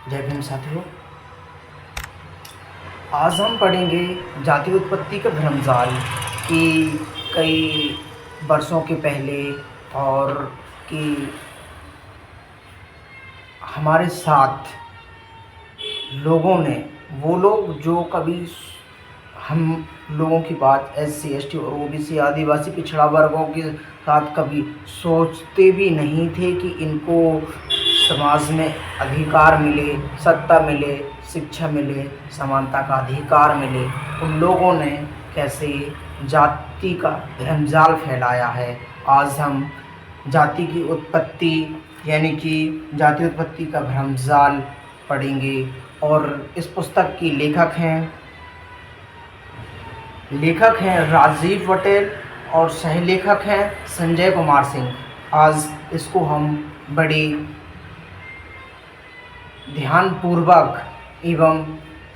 जय भीम साथियों। आज हम पढ़ेंगे जाति उत्पत्ति का भ्रमजाल कि कई वर्षों के पहले और कि हमारे साथ लोगों ने, वो लोग जो कभी हम लोगों की बात SC ST और OBC आदिवासी पिछड़ा वर्गों के साथ कभी सोचते भी नहीं थे कि इनको समाज में अधिकार मिले, सत्ता मिले, शिक्षा मिले, समानता का अधिकार मिले। उन लोगों ने कैसे जाति का भ्रमजाल फैलाया है। आज हम जाति की उत्पत्ति यानी कि जाति उत्पत्ति का भ्रमजाल पढ़ेंगे। और इस पुस्तक की लेखक हैं राजीव पटेल और सहलेखक हैं संजय कुमार सिंह। आज इसको हम बड़े ध्यानपूर्वक एवं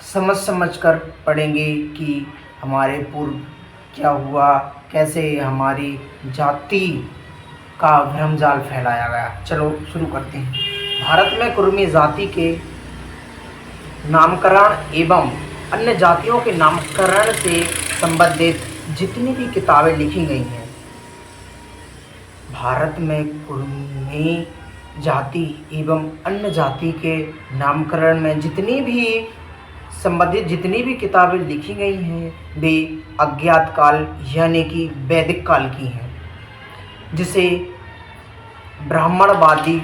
समझ कर पढ़ेंगे कि हमारे पूर्व क्या हुआ, कैसे हमारी जाति का भ्रमजाल फैलाया गया। चलो शुरू करते हैं। भारत में कुर्मी जाति के नामकरण एवं अन्य जातियों के नामकरण से संबंधित जितनी भी किताबें लिखी गई हैं, भारत में कुर्मी जाति एवं अन्य जाति के नामकरण में जितनी भी संबंधित जितनी भी किताबें लिखी गई हैं, वे अज्ञात काल यानी कि वैदिक काल की हैं, जिसे ब्राह्मणवादी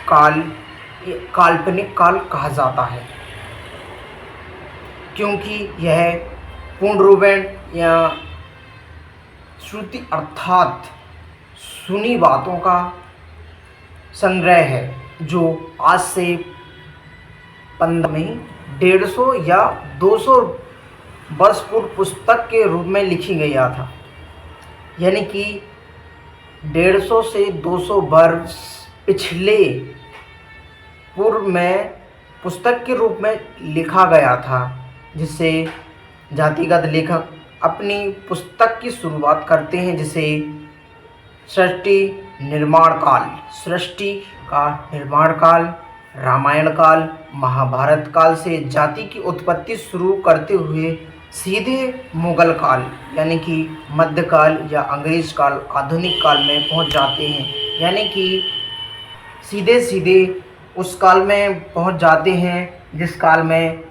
काल, काल्पनिक काल कहा जाता है, क्योंकि यह पूर्ण रूपेण या श्रुति अर्थात सुनी बातों का संग्रह है, जो आज से 150 या 200 वर्ष पूर्व पुस्तक के रूप में लिखी गया था। यानी कि 150 से 200 वर्ष पिछले पूर्व में पुस्तक के रूप में लिखा गया था, जिससे जातिगत लेखक अपनी पुस्तक की शुरुआत करते हैं, जिसे सृष्टि का निर्माण काल, रामायण काल, महाभारत काल से जाति की उत्पत्ति शुरू करते हुए सीधे मुगल काल यानी कि मध्यकाल या अंग्रेज काल, आधुनिक काल में पहुंच जाते हैं। यानी कि सीधे उस काल में पहुंच जाते हैं जिस काल में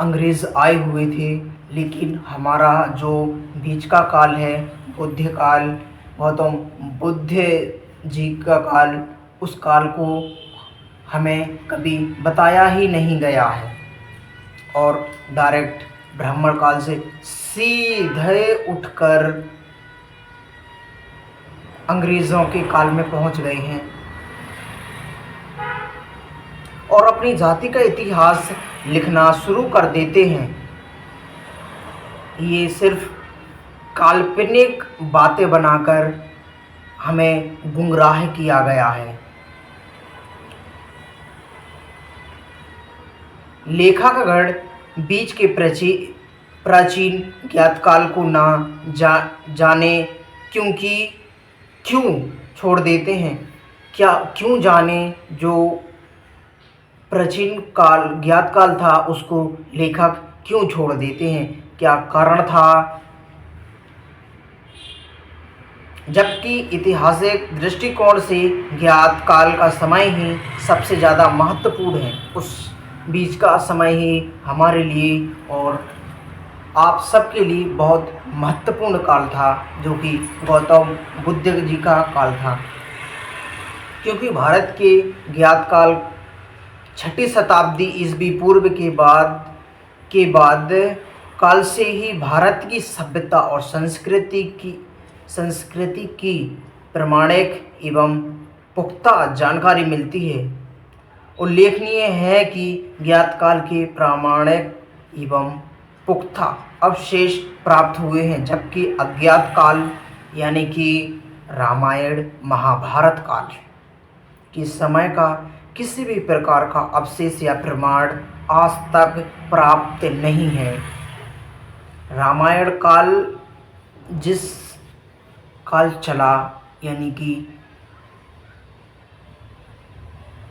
अंग्रेज़ आए हुए थे। लेकिन हमारा जो बीच का काल है, बुद्ध काल, गौतम बुद्ध जी का काल, उस काल को हमें कभी बताया ही नहीं गया है और डायरेक्ट ब्राह्मण काल से सीधे उठकर अंग्रेज़ों के काल में पहुंच गए हैं और अपनी जाति का इतिहास लिखना शुरू कर देते हैं। ये सिर्फ काल्पनिक बातें बनाकर हमें गुमराह किया गया है। लेखकगण बीच के प्राचीन ज्ञात काल को ना जाने क्यों छोड़ देते हैं। क्यों जाने जो प्राचीन काल ज्ञात काल था उसको लेखक क्यों छोड़ देते हैं, क्या कारण था, जबकि ऐतिहासिक दृष्टिकोण से ज्ञात काल का समय ही सबसे ज़्यादा महत्वपूर्ण है। उस बीच का समय ही हमारे लिए और आप सबके लिए बहुत महत्वपूर्ण काल था, जो कि गौतम बुद्ध जी का काल था। क्योंकि भारत के ज्ञात काल 6ठी शताब्दी ईस्वी पूर्व के बाद काल से ही भारत की सभ्यता और संस्कृति की प्रामाणिक एवं पुख्ता जानकारी मिलती है। उल्लेखनीय है कि ज्ञात काल के प्रामाणिक एवं पुख्ता अवशेष प्राप्त हुए हैं, जबकि अज्ञात काल यानी कि रामायण महाभारत काल के समय का किसी भी प्रकार का अवशेष या प्रमाण आज तक प्राप्त नहीं है। रामायण काल जिस काल चला, यानी कि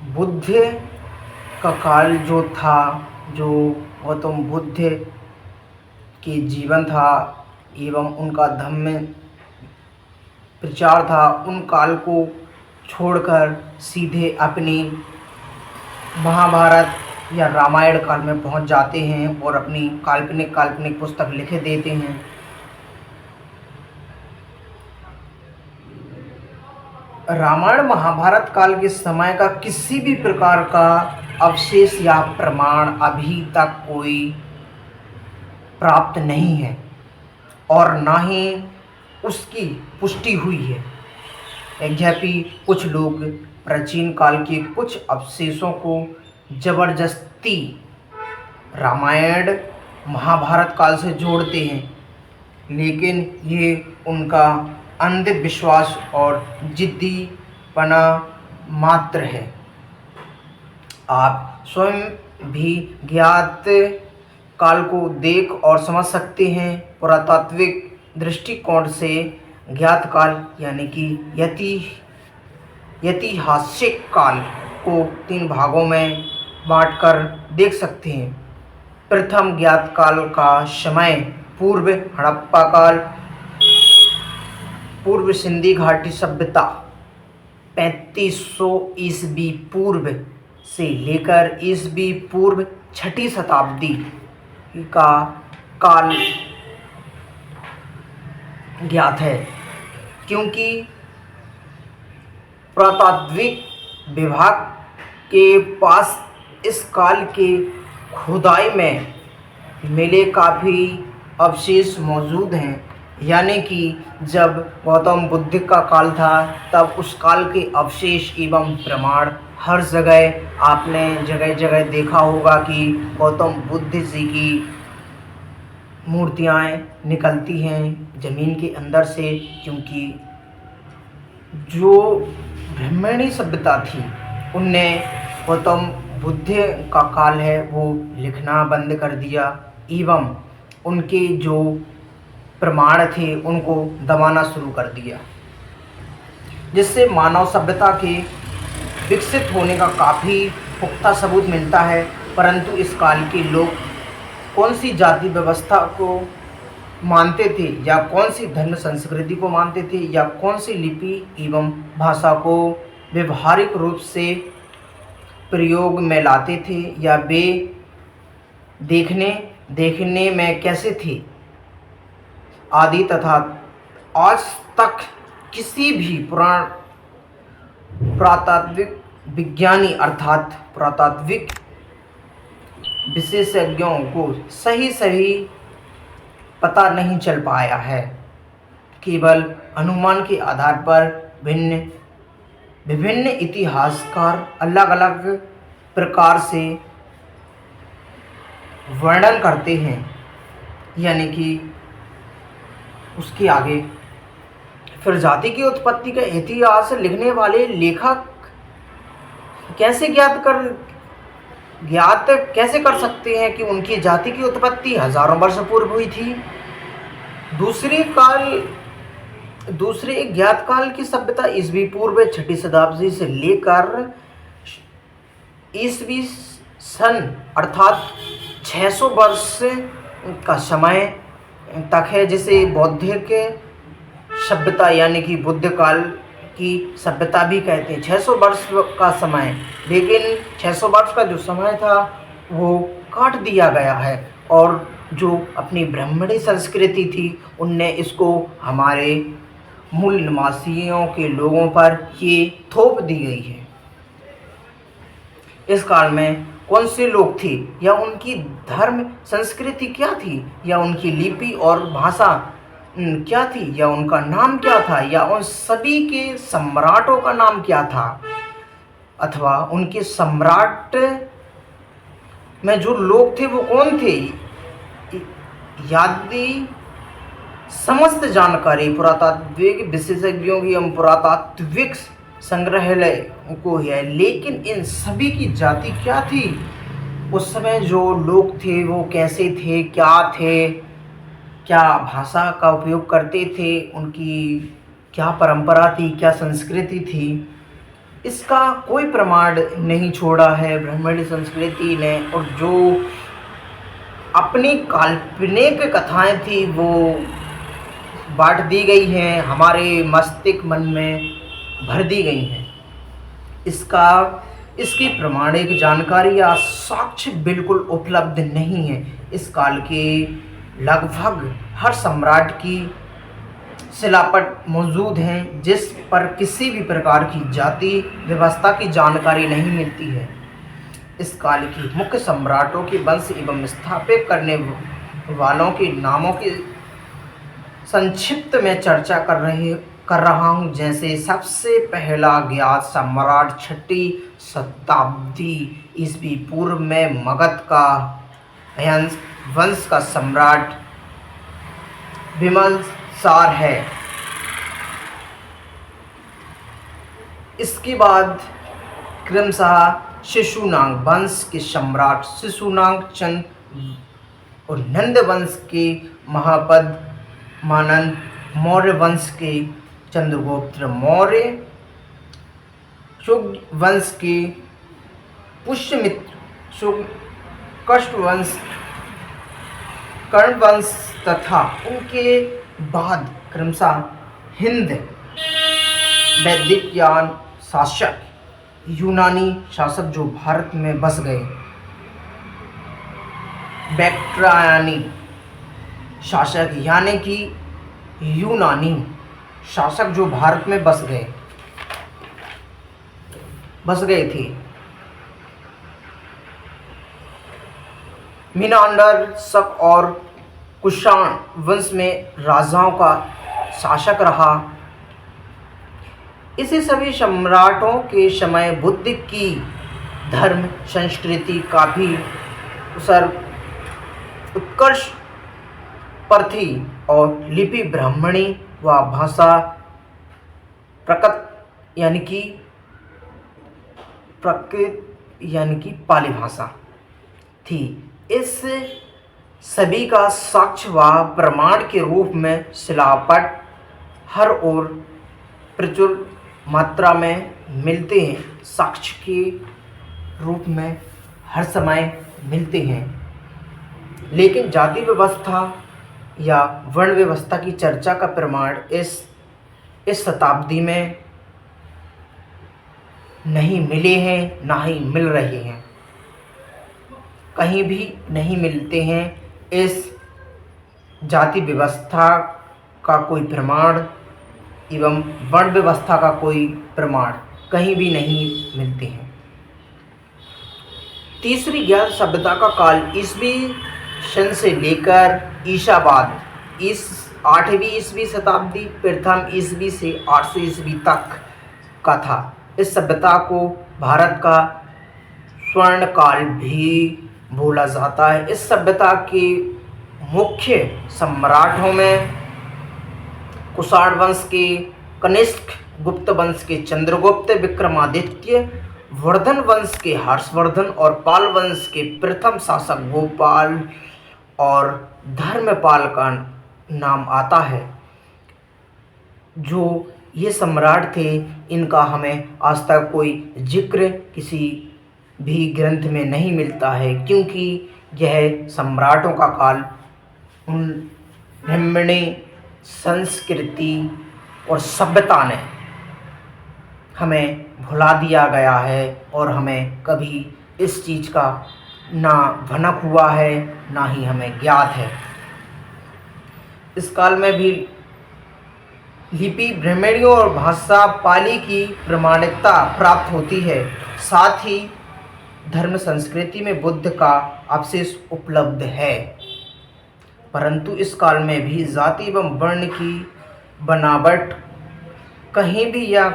बुद्ध का काल जो था, जो गौतम बुद्ध के जीवन था एवं उनका धम्म प्रचार था, उन काल को छोड़कर सीधे अपनी महाभारत या रामायण काल में पहुंच जाते हैं और अपनी काल्पनिक पुस्तक लिख देते हैं। रामायण महाभारत काल के समय का किसी भी प्रकार का अवशेष या प्रमाण अभी तक कोई प्राप्त नहीं है और ना ही उसकी पुष्टि हुई है। यद्यपि कुछ लोग प्राचीन काल के कुछ अवशेषों को जबरदस्ती रामायण महाभारत काल से जोड़ते हैं, लेकिन ये उनका अंधविश्वास और जिद्दीपना मात्र है। आप स्वयं भी ज्ञात काल को देख और समझ सकते हैं। पुरातात्विक दृष्टिकोण से ज्ञात काल यानी कि ऐतिहासिक काल को 3 भागों में बांटकर देख सकते हैं। प्रथम ज्ञात काल का समय पूर्व हड़प्पा काल, पूर्व सिंधी घाटी सभ्यता 3500 ईस्वी पूर्व से लेकर ईस्वी पूर्व 6ठी शताब्दी का काल ज्ञात है, क्योंकि पुरातात्विक विभाग के पास इस काल के खुदाई में मिले काफ़ी अवशेष मौजूद हैं। यानी कि जब गौतम बुद्ध का काल था तब उस काल के अवशेष एवं प्रमाण हर जगह आपने जगह जगह देखा होगा कि गौतम बुद्ध जी की मूर्तियाँ निकलती हैं ज़मीन के अंदर से, क्योंकि जो ब्राह्मणी सभ्यता थी उनने गौतम बुद्ध का काल है वो लिखना बंद कर दिया एवं उनके जो प्रमाण थे उनको दबाना शुरू कर दिया, जिससे मानव सभ्यता के विकसित होने का काफ़ी पुख्ता सबूत मिलता है। परंतु इस काल के लोग कौन सी जाति व्यवस्था को मानते थे या कौन सी धर्म संस्कृति को मानते थे या कौन सी लिपि एवं भाषा को व्यवहारिक रूप से प्रयोग में लाते थे या वे देखने में कैसे थे आदि तथा आज तक किसी भी पुरातात्विक विज्ञानी अर्थात पुरातात्विक विशेषज्ञों को सही पता नहीं चल पाया है। केवल अनुमान के आधार पर विभिन्न इतिहासकार अलग अलग प्रकार से वर्णन करते हैं। यानी कि उसके आगे फिर जाति की उत्पत्ति का इतिहास लिखने वाले लेखक कैसे ज्ञात कैसे कर सकते हैं कि उनकी जाति की उत्पत्ति हजारों वर्ष पूर्व हुई थी। दूसरे ज्ञात काल की सभ्यता ईस्वी पूर्व 6ठी शताब्दी से लेकर ईस्वी सन अर्थात 600 वर्ष का समय तक है, जिसे बौद्धिक सभ्यता यानी कि बुद्ध काल की सभ्यता भी कहते हैं। 600 वर्ष का समय, लेकिन 600 वर्ष का जो समय था वो काट दिया गया है और जो अपनी ब्राह्मणी संस्कृति थी उनने इसको हमारे मूल निवासियों के लोगों पर ये थोप दी गई है। इस काल में कौन से लोग थे या उनकी धर्म संस्कृति क्या थी या उनकी लिपि और भाषा क्या थी या उनका नाम क्या था या उन सभी के सम्राटों का नाम क्या था अथवा उनके सम्राट में जो लोग थे वो कौन थे, आदि समस्त जानकारी पुरातात्विक विशेषज्ञों की एवं पुरातात्विक संग्रहालय को है। लेकिन इन सभी की जाति क्या थी, उस समय जो लोग थे वो कैसे थे, क्या भाषा का उपयोग करते थे, उनकी क्या परंपरा थी, क्या संस्कृति थी, इसका कोई प्रमाण नहीं छोड़ा है ब्राह्मणी संस्कृति ने, और जो अपनी काल्पनिक कथाएं थी वो बांट दी गई हैं, हमारे मस्तिष्क मन में भर दी गई हैं। इसकी प्रमाणिक जानकारी या साक्ष्य बिल्कुल उपलब्ध नहीं है। इस काल के लगभग हर सम्राट की शिलापट मौजूद हैं जिस पर किसी भी प्रकार की जाति व्यवस्था की जानकारी नहीं मिलती है। इस काल की मुख्य सम्राटों के वंश एवं स्थापित करने वालों के नामों की संक्षिप्त में चर्चा कर रहा हूँ। जैसे सबसे पहला ज्ञात सम्राट 6वीं शताब्दी ईस्वी पूर्व में मगध का वंश का सम्राट बिम्बिसार है। इसके बाद क्रमशः शिशुनाग वंश के सम्राट शिशुनाग चंद और नंद वंश के महापद्मानंद, मौर्य वंश के चंद्रगुप्त मौर्य, शुंग वंश के पुष्यमित्र, कष्ट वंश, कर्ण वंश तथा उनके बाद क्रमशः हिंद वैदिक ज्ञान शासक, यूनानी शासक जो भारत में बस गए, बैक्ट्रियानी शासक यानी कि यूनानी शासक जो भारत में बस गए थे। मिनांडर शक और कुषाण वंश में राजाओं का शासक रहा। इसी सभी सम्राटों के समय बुद्ध की धर्म संस्कृति काफी उत्कर्ष पर थी और लिपि ब्राह्मणी व भाषा प्राकृत यानी कि पाली भाषा थी। इस सभी का साक्ष्य व प्रमाण के रूप में शिलापट हर ओर प्रचुर मात्रा में मिलते हैं, साक्ष्य के रूप में हर समय मिलते हैं। लेकिन जाति व्यवस्था या वर्ण व्यवस्था की चर्चा का प्रमाण इस शताब्दी में नहीं मिले हैं, ना ही मिल रहे हैं, कहीं भी नहीं मिलते हैं। इस जाति व्यवस्था का कोई प्रमाण एवं वर्ण व्यवस्था का कोई प्रमाण कहीं भी नहीं मिलते हैं। तीसरी ज्ञात सभ्यता का काल ईसवी सन से लेकर ईसाबाद इस 8वीं ईस्वी शताब्दी प्रथम ईस्वी से 800 ईस्वी तक का था। इस सभ्यता को भारत का स्वर्ण काल भी बोला जाता है। इस सभ्यता के मुख्य सम्राटों में कुषाण वंश के कनिष्क, गुप्त वंश के चंद्रगुप्त, विक्रमादित्य, वर्धन वंश के हर्षवर्धन और पाल वंश के प्रथम शासक गोपाल और धर्मपाल का नाम आता है। जो ये सम्राट थे इनका हमें आज तक कोई जिक्र किसी भी ग्रंथ में नहीं मिलता है, क्योंकि यह सम्राटों का काल उन ब्राह्मणी संस्कृति और सभ्यता ने हमें भुला दिया गया है और हमें कभी इस चीज़ का ना भनक हुआ है ना ही हमें ज्ञात है। इस काल में भी लिपि ब्राह्मणी और भाषा पाली की प्रमाणिकता प्राप्त होती है। साथ ही धर्म संस्कृति में बुद्ध का अवशेष उपलब्ध है, परंतु इस काल में भी जाति एवं वर्ण की बनावट कहीं भी या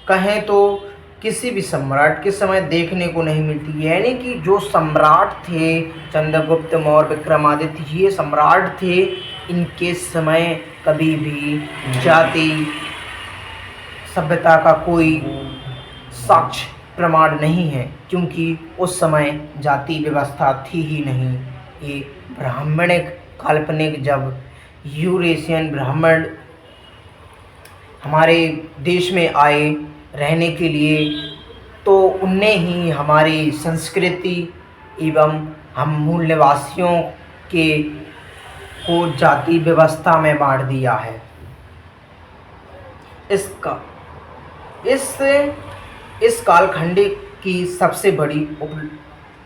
कहें तो किसी भी सम्राट के समय देखने को नहीं मिलती। यानी कि जो सम्राट थे चंद्रगुप्त मौर्य, विक्रमादित्य, ये सम्राट थे, इनके समय कभी भी जाति सभ्यता का कोई साक्ष्य प्रमाण नहीं है, क्योंकि उस समय जाति व्यवस्था थी ही नहीं। ये ब्राह्मणिक काल्पनिक जब यूरेशियन ब्राह्मण हमारे देश में आए रहने के लिए, तो उनने ही हमारी संस्कृति एवं हम मूल निवासियों के को जाति व्यवस्था में बांट दिया है। इसका इस इस कालखंड की सबसे बड़ी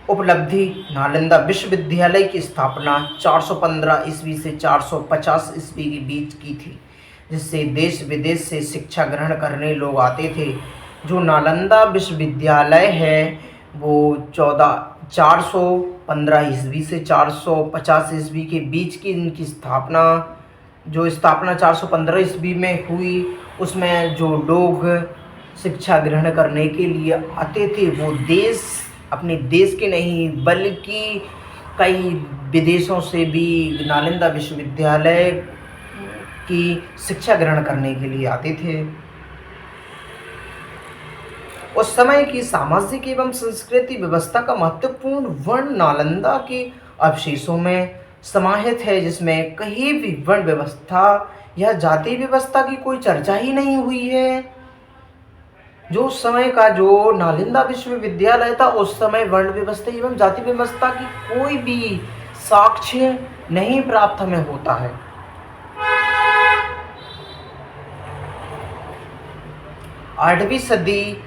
उपलब्धि नालंदा विश्वविद्यालय की स्थापना 415 ईस्वी से 450 ईस्वी के बीच की थी, जिससे देश विदेश से शिक्षा ग्रहण करने लोग आते थे। जो नालंदा विश्वविद्यालय है वो 415 ईस्वी से 450 ईस्वी के बीच की इनकी स्थापना 415 ईस्वी में हुई, उसमें जो लोग शिक्षा ग्रहण करने के लिए आते थे वो अपने देश के नहीं बल्कि कई विदेशों से भी नालंदा विश्वविद्यालय की शिक्षा ग्रहण करने के लिए आते थे। उस समय की सामाजिक एवं संस्कृति व्यवस्था का महत्वपूर्ण वर्ण नालंदा के अवशेषों में समाहित है, जिसमें कहीं भी वर्ण व्यवस्था या जाति व्यवस्था की कोई चर्चा ही नहीं हुई है। जो उस समय का जो नालंदा विश्वविद्यालय था, उस समय वर्ण व्यवस्था एवं जाति व्यवस्था की कोई भी साक्ष्य नहीं प्राप्त हमें होता है। 8वीं सदी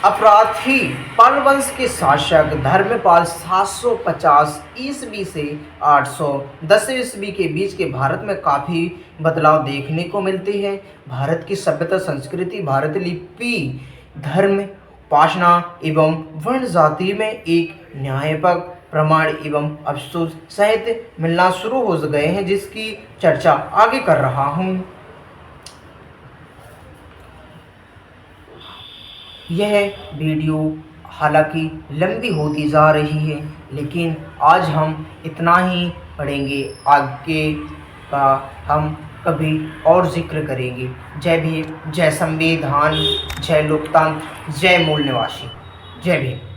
अपराधी पाल वंश के शासक धर्मपाल 750 ईस्वी से 810 ईस्वी के बीच के भारत में काफ़ी बदलाव देखने को मिलते हैं। भारत की सभ्यता संस्कृति भारत लिपि धर्म उपासना एवं वर्ण जाति में एक न्यायपक प्रमाण एवं अफसोस साहित्य मिलना शुरू हो गए हैं, जिसकी चर्चा आगे कर रहा हूँ। यह वीडियो हालांकि लंबी होती जा रही है, लेकिन आज हम इतना ही पढ़ेंगे, आगे का हम कभी और जिक्र करेंगे। जय भीम, जय संविधान, जय लोकतंत्र, जय मूल निवासी, जय भीम।